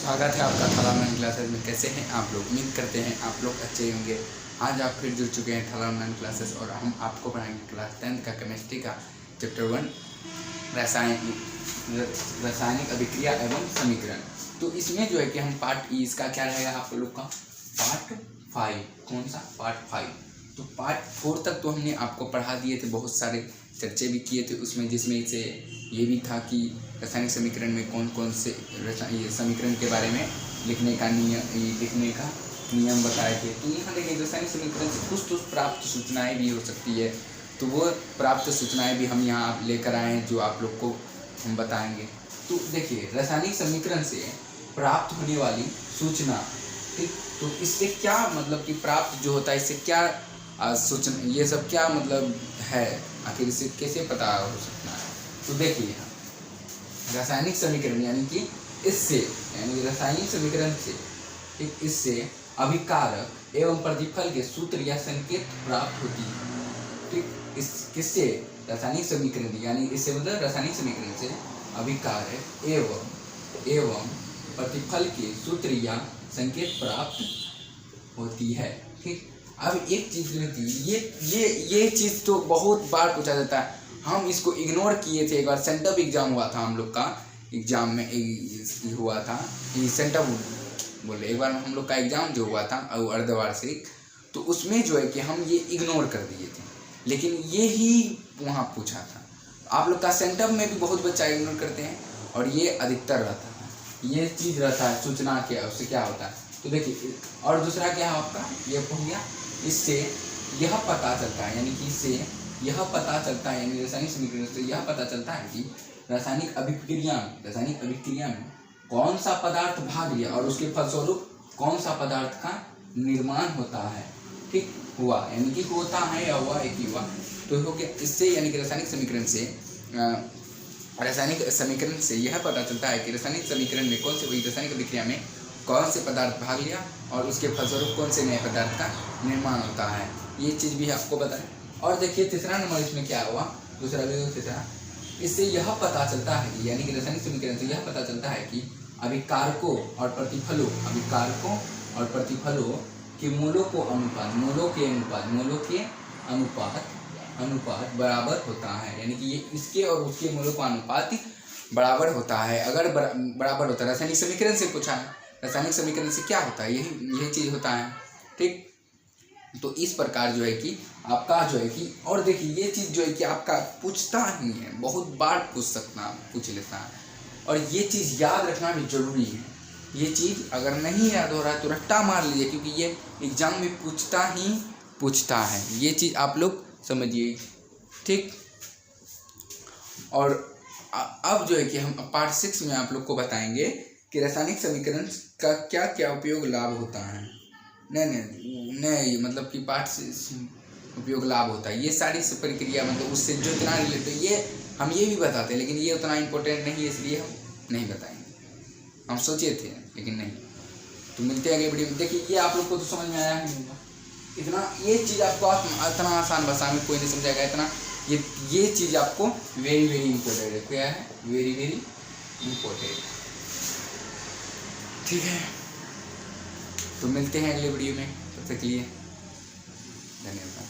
स्वागत है आपका थाला ऑनलाइन क्लासेस में। कैसे हैं आप लोग? उम्मीद करते हैं आप लोग अच्छे होंगे। आज आप फिर जुड़ चुके हैं थाला ऑनलाइन क्लासेस और हम आपको पढ़ाएंगे क्लास 10th का केमिस्ट्री का चैप्टर 1 रासायनिक अभिक्रिया एवं समीकरण। तो इसमें जो है कि हम पार्ट इसका क्या रहेगा आप लोग का पार्ट 5। कौन सा? पार्ट 5। तो पार्ट 4 तक तो हमने आपको पढ़ा दिए थे, बहुत सारे चर्चे भी किए थे उसमें, जिसमें से ये भी था कि रासायनिक समीकरण में कौन कौन से ये समीकरण के बारे में लिखने का नियम बताए थे। तो यहाँ देखिए रासायनिक समीकरण से कुछ तो प्राप्त सूचनाएं भी हो सकती है, तो वो प्राप्त सूचनाएं भी हम यहाँ लेकर आए हैं जो आप लोग को हम बताएंगे। तो देखिए रासायनिक समीकरण से प्राप्त होने वाली सूचना, ठीक, तो इससे क्या मतलब कि प्राप्त जो होता है इससे क्या सूचना, ये सब क्या मतलब है, आखिर इससे कैसे पता हो सकता है। तो देखिए रासायनिक समीकरण यानी कि इससे यानी रासायनिक समीकरण से, ठीक, इससे अभिकारक एवं प्रतिफल के सूत्र या संकेत प्राप्त होती है। ठीक, इस किससे? रासायनिक समीकरण यानी इससे मतलब रासायनिक समीकरण से अभिकारक एवं प्रतिफल के सूत्र या संकेत प्राप्त होती है। ठीक, अब एक चीज रहती है, ये चीज तो बहुत बार पूछा जाता है, हम इसको इग्नोर किए थे। एक बार सेंटअप एग्जाम हुआ था हम लोग का, एग्जाम में हुआ था सेंटअप बोले, एक बार हम लोग का एग्जाम जो हुआ था अर्धवार्षिक, तो उसमें जो है कि हम ये इग्नोर कर दिए थे, लेकिन ये ही वहाँ पूछा था। आप लोग का सेंटअप में भी बहुत बच्चा इग्नोर करते हैं और ये अधिकतर रहता है, ये चीज़ रहता है सूचना क्या उससे क्या होता है। तो देखिए, और दूसरा क्या है आपका, ये हो गया, इससे यह पता चलता है, यानी कि इससे यह पता चलता है, यानी रासायनिक समीकरण से यह पता चलता है कि रासायनिक अभिक्रिया में कौन सा पदार्थ भाग लिया और उसके फलस्वरूप कौन सा पदार्थ का निर्माण होता है। ठीक, हुआ यानी कि होता है या हुआ एक ही हुआ, तो हो गया। इससे यानी कि रासायनिक समीकरण से यह पता चलता है कि रासायनिक समीकरण में कौन से हुई रासायनिक अभिक्रिया में कौन से पदार्थ भाग लिया और उसके फलस्वरूप कौन से नए पदार्थ का निर्माण होता है। ये चीज़ भी आपको बताएं। और देखिए तीसरा नंबर इसमें क्या हुआ, तीसरा, इससे यह पता चलता है, यानी कि रासायनिक समीकरण से यह पता चलता है कि अभिकारकों और प्रतिफलों के मोलों के अनुपात बराबर होता है, यानी कि ये इसके और उसके मोलों का अनुपात बराबर होता है। अगर बराबर होता है, रासायनिक समीकरण से पूछा है, रासायनिक समीकरण से क्या होता है, यही चीज़ होता है। ठीक, तो इस प्रकार जो है कि आपका जो है कि, और देखिए ये चीज़ जो है कि आपका पूछता ही है, बहुत बार पूछ लेता है, और ये चीज़ याद रखना भी जरूरी है। ये चीज़ अगर नहीं याद हो रहा है तो रट्टा मार लीजिए, क्योंकि ये एग्जाम में पूछता है। ये चीज़ आप लोग समझिए। ठीक, और अब जो है कि हम पार्ट 6 में आप लोग को बताएंगे कि रासायनिक समीकरण का क्या क्या उपयोग लाभ होता है। नहीं मतलब कि पार्ट से उपयोग लाभ होता है, ये सारी प्रक्रिया मतलब उससे जो इतना रिलेटेड, ये हम ये भी बताते हैं, लेकिन ये उतना इम्पोर्टेंट नहीं है, इसलिए हम नहीं बताएंगे। हम सोचे थे लेकिन नहीं। तो मिलते हैं अगले वीडियो में। देखिए ये आप लोग को तो समझ में आया ही होगा, इतना ये चीज़ आपको इतना आसान भाषा में कोई नहीं समझाएगा इतना। ये चीज़ आपको वेरी वेरी इम्पोर्टेंट है। क्या है? Very very important. ठीक है, तो मिलते हैं अगले वीडियो में, तब तक के लिए धन्यवाद।